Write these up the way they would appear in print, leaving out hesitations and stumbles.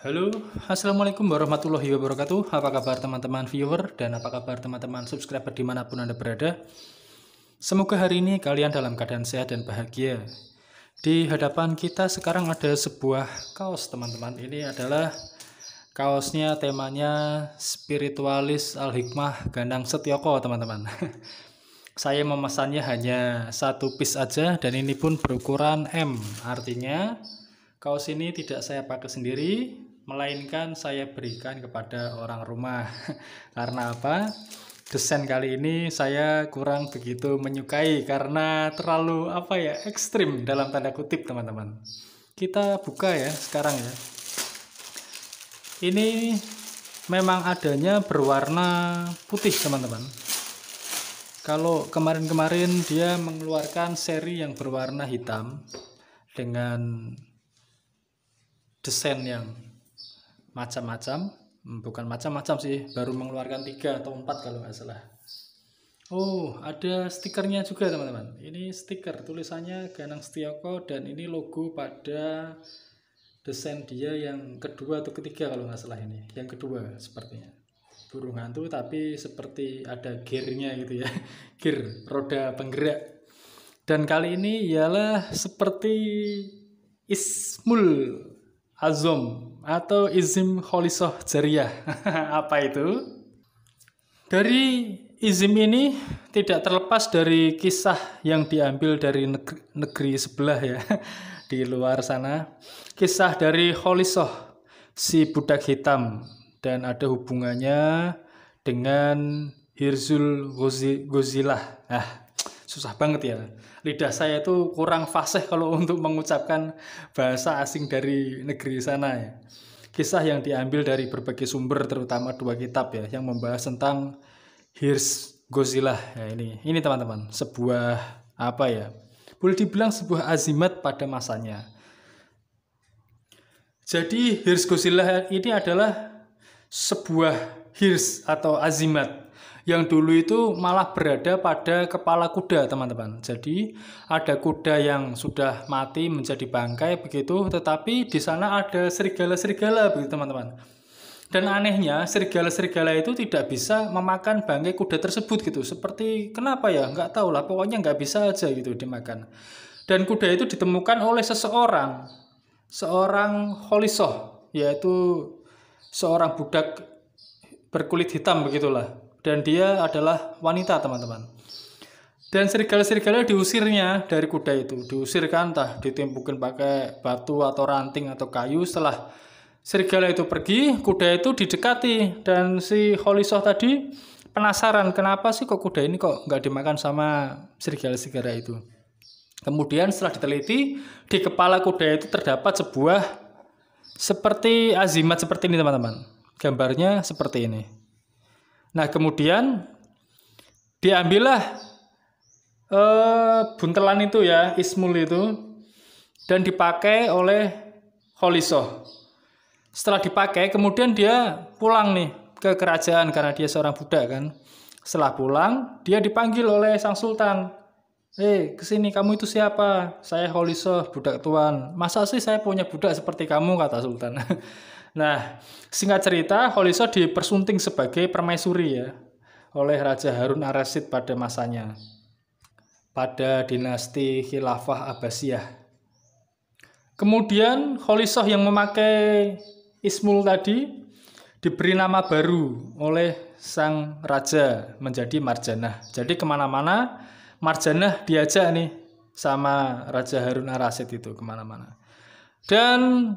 Halo, Assalamualaikum warahmatullahi wabarakatuh. Apa kabar teman-teman viewer dan apa kabar teman-teman subscriber dimanapun Anda berada? Semoga hari ini kalian dalam keadaan sehat dan bahagia. Di hadapan kita sekarang ada sebuah kaos teman-teman. Ini adalah kaosnya, temanya spiritualis Al-Hikmah Ganang Setyoko teman-teman. Saya memesannya hanya satu piece aja dan ini pun berukuran M. Artinya kaos ini tidak saya pakai sendiri, melainkan saya berikan kepada orang rumah. Karena apa? Desain kali ini saya kurang begitu menyukai karena terlalu ekstrim dalam tanda kutip teman-teman. Kita buka ya sekarang ya. Ini memang adanya berwarna putih teman-teman. Kalau kemarin-kemarin dia mengeluarkan seri yang berwarna hitam dengan desain yang macam-macam, bukan macam-macam sih, baru mengeluarkan 3 atau 4 kalau nggak salah. Oh, ada stikernya juga teman-teman. Ini stiker, tulisannya Ganang Setyoko dan ini logo pada desain dia yang kedua atau ketiga kalau nggak salah ini. Yang kedua sepertinya. Burung hantu tapi seperti ada gearnya gitu ya. Gear, roda penggerak. Dan kali ini ialah seperti Ismul Azom atau Izim Kholisah Jariyah. Apa itu? Dari izim ini tidak terlepas dari kisah yang diambil dari negeri sebelah ya, di luar sana. Kisah dari Kholisah, si budak hitam, dan ada hubungannya dengan Hirzul Ghozilah. Susah banget ya. Lidah saya itu kurang fasih kalau untuk mengucapkan bahasa asing dari negeri sana ya. Kisah yang diambil dari berbagai sumber, terutama 2 kitab ya, yang membahas tentang Hirz Ghozilah. Ya, ini teman-teman, sebuah boleh dibilang sebuah azimat pada masanya. Jadi Hirz Ghozilah ini adalah sebuah hirz atau azimat yang dulu itu malah berada pada kepala kuda teman-teman. Jadi ada kuda yang sudah mati menjadi bangkai begitu, tetapi di sana ada serigala-serigala begitu teman-teman. Dan anehnya serigala-serigala itu tidak bisa memakan bangkai kuda tersebut gitu. Seperti kenapa ya? Nggak tahu lah. Pokoknya nggak bisa aja gitu dimakan. Dan kuda itu ditemukan oleh seorang kholisah, yaitu seorang budak berkulit hitam begitulah. Dan dia adalah wanita teman-teman. Dan serigala-serigala diusirnya dari kuda itu. Diusirkan, entah ditimpukin pakai batu atau ranting atau kayu. Setelah serigala itu pergi, kuda itu didekati. Dan si Kholisah tadi penasaran, kenapa sih kok kuda ini kok nggak dimakan sama serigala-serigala itu. Kemudian setelah diteliti, di kepala kuda itu terdapat sebuah seperti azimat seperti ini teman-teman. Gambarnya seperti ini. Nah kemudian diambillah buntelan itu ya, ismul itu, dan dipakai oleh Kholisah. Setelah dipakai kemudian dia pulang nih ke kerajaan karena dia seorang budak kan. Setelah pulang dia dipanggil oleh sang sultan. Kesini, kamu itu siapa? Saya Kholisah, budak tuan. Masa sih saya punya budak seperti kamu, kata sultan. Nah, singkat cerita, Kholisah dipersunting sebagai permaisuri ya oleh Raja Harun ar-Rasyid pada masanya, pada dinasti Khilafah Abbasiyah. Kemudian Kholisah yang memakai ismul tadi diberi nama baru oleh sang raja menjadi Marjanah. Jadi kemana-mana Marjanah diajak nih sama Raja Harun ar-Rasyid itu kemana-mana. Dan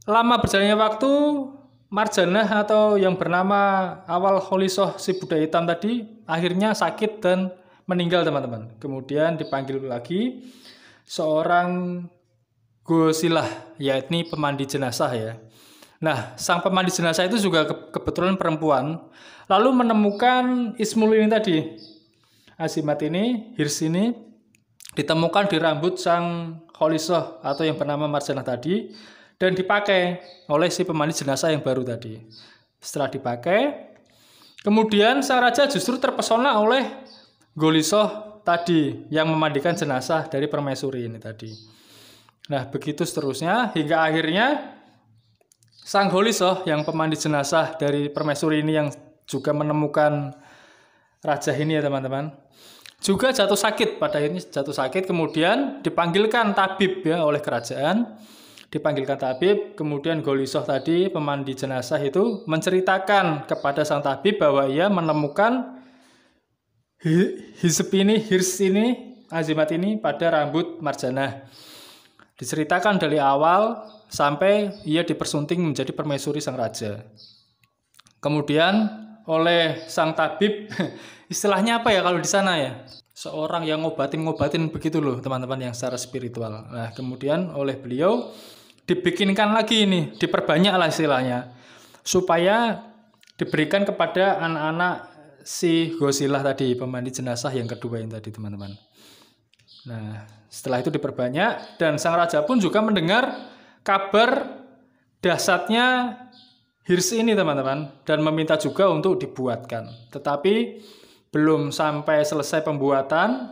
lama berjalannya waktu, Marjanah atau yang bernama awal Kholisah si budak hitam tadi akhirnya sakit dan meninggal teman-teman. Kemudian dipanggil lagi seorang Ghozilah, yakni pemandi jenazah ya. Nah, sang pemandi jenazah itu juga kebetulan perempuan, lalu menemukan ismul ini tadi. Azimat ini, hirs ini ditemukan di rambut sang Kholisah atau yang bernama Marjanah tadi, dan dipakai oleh si pemandi jenazah yang baru tadi. Setelah dipakai, kemudian sang raja justru terpesona oleh Kholisah tadi yang memandikan jenazah dari permaisuri ini tadi. Nah begitu seterusnya hingga akhirnya Sang Holisoh yang pemandi jenazah dari permaisuri ini yang juga menemukan raja ini ya teman-teman, juga jatuh sakit. Pada akhirnya jatuh sakit, kemudian dipanggilkan tabib ya oleh kerajaan. Dipanggilkan tabib, kemudian Holisoh tadi pemandi jenazah itu menceritakan kepada sang tabib bahwa ia menemukan hirs ini, azimat ini pada rambut Marjanah. Diceritakan dari awal sampai ia dipersunting menjadi permaisuri sang raja. Kemudian oleh sang tabib, istilahnya apa ya kalau di sana ya? Seorang yang ngobatin begitu loh teman-teman, yang secara spiritual. Nah kemudian oleh beliau dibikinkan lagi ini, diperbanyak lah istilahnya, supaya diberikan kepada anak-anak si Gosilah tadi, pemandi jenazah yang kedua yang tadi teman-teman. Nah setelah itu diperbanyak, dan sang raja pun juga mendengar kabar dahsyatnya hirs ini teman-teman, dan meminta juga untuk dibuatkan. Tetapi belum sampai selesai pembuatan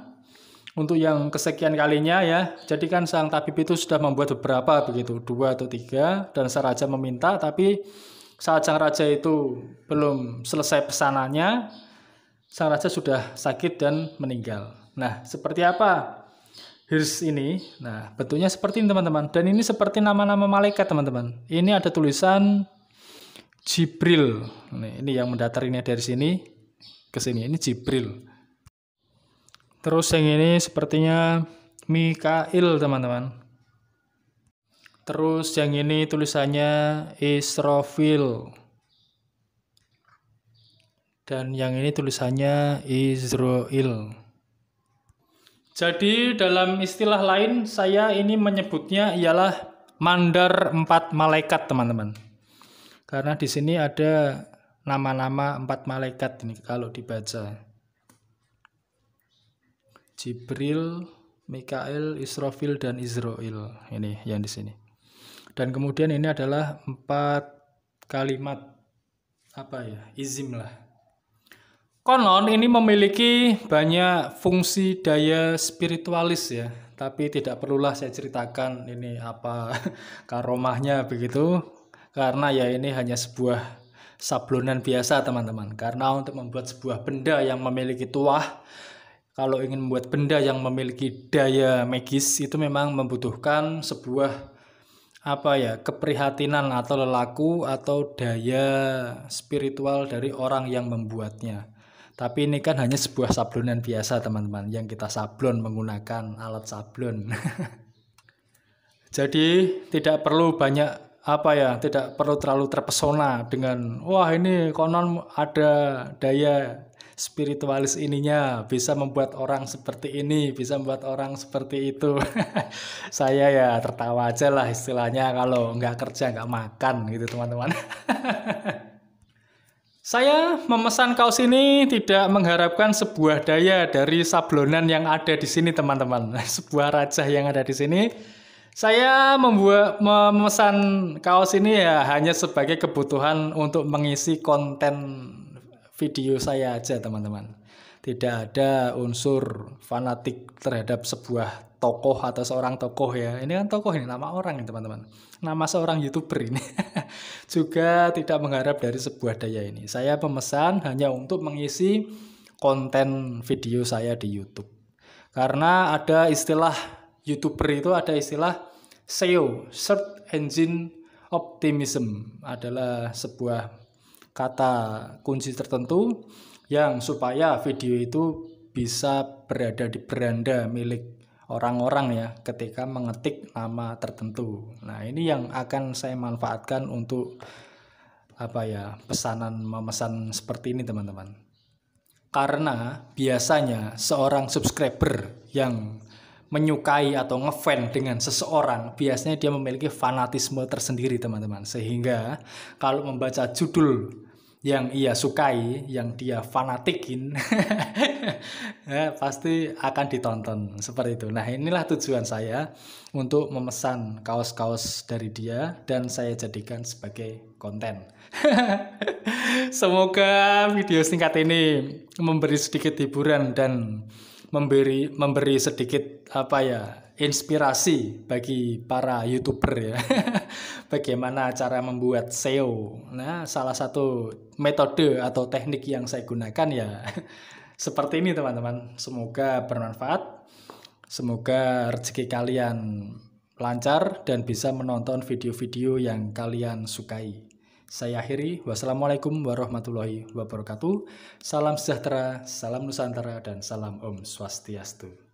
untuk yang kesekian kalinya ya. Jadi kan sang tabib itu sudah membuat beberapa begitu, 2 atau 3, dan sang raja meminta, tapi saat sang raja itu belum selesai pesanannya, sang raja sudah sakit dan meninggal. Nah seperti apa hirs ini? Nah bentuknya seperti ini teman-teman, dan ini seperti nama-nama malaikat teman-teman. Ini ada tulisan Jibril. Ini yang mendatar ini dari sini ke sini, ini Jibril. Terus yang ini sepertinya Mikail teman-teman. Terus yang ini tulisannya Israfil. Dan yang ini tulisannya Izrail. Jadi dalam istilah lain saya ini menyebutnya ialah mandar 4 malaikat teman-teman. Karena di sini ada nama-nama 4 malaikat ini kalau dibaca. Jibril, Mikail, Israfil, dan Izrail. Ini yang di sini. Dan kemudian ini adalah 4 kalimat izim lah. Konon ini memiliki banyak fungsi daya spiritualis ya, tapi tidak perlulah saya ceritakan ini apa karomahnya begitu, karena ya ini hanya sebuah sablonan biasa teman-teman. Karena untuk membuat sebuah benda yang memiliki tuah, kalau ingin membuat benda yang memiliki daya magis itu memang membutuhkan sebuah keprihatinan atau lelaku atau daya spiritual dari orang yang membuatnya. Tapi ini kan hanya sebuah sablonan biasa teman-teman, yang kita sablon menggunakan alat sablon. Jadi tidak perlu tidak perlu terlalu terpesona dengan wah ini konon ada daya spiritualis ininya, bisa membuat orang seperti ini, bisa membuat orang seperti itu. Saya ya tertawa aja lah istilahnya, kalau nggak kerja nggak makan gitu teman-teman. Saya memesan kaos ini tidak mengharapkan sebuah daya dari sablonan yang ada di sini teman-teman. Sebuah raja yang ada di sini. Saya memesan kaos ini ya hanya sebagai kebutuhan untuk mengisi konten video saya aja teman-teman. Tidak ada unsur fanatik terhadap sebuah tokoh atau seorang tokoh ya. Ini kan tokoh, ini nama orang ya teman-teman. Nama seorang YouTuber ini. Juga tidak mengharap dari sebuah daya ini. Saya pemesan hanya untuk mengisi konten video saya di YouTube. Karena ada istilah YouTuber itu, ada istilah SEO, Search Engine Optimism, adalah sebuah kata kunci tertentu yang supaya video itu bisa berada di beranda milik orang-orang ya ketika mengetik nama tertentu. Nah ini yang akan saya manfaatkan untuk memesan seperti ini teman-teman. Karena biasanya seorang subscriber yang menyukai atau ngefan dengan seseorang, biasanya dia memiliki fanatisme tersendiri teman-teman. Sehingga kalau membaca judul yang ia sukai, yang dia fanatikin, ya, pasti akan ditonton seperti itu. Nah inilah tujuan saya untuk memesan kaos-kaos dari dia dan saya jadikan sebagai konten. Semoga video singkat ini memberi sedikit hiburan dan memberi sedikit inspirasi bagi para YouTuber ya. bagaimana cara membuat SEO. Nah, salah satu metode atau teknik yang saya gunakan ya seperti ini teman-teman. Semoga bermanfaat. Semoga rezeki kalian lancar dan bisa menonton video-video yang kalian sukai. Saya akhiri. Wassalamualaikum warahmatullahi wabarakatuh. Salam sejahtera, salam Nusantara, dan salam Om Swastiastu.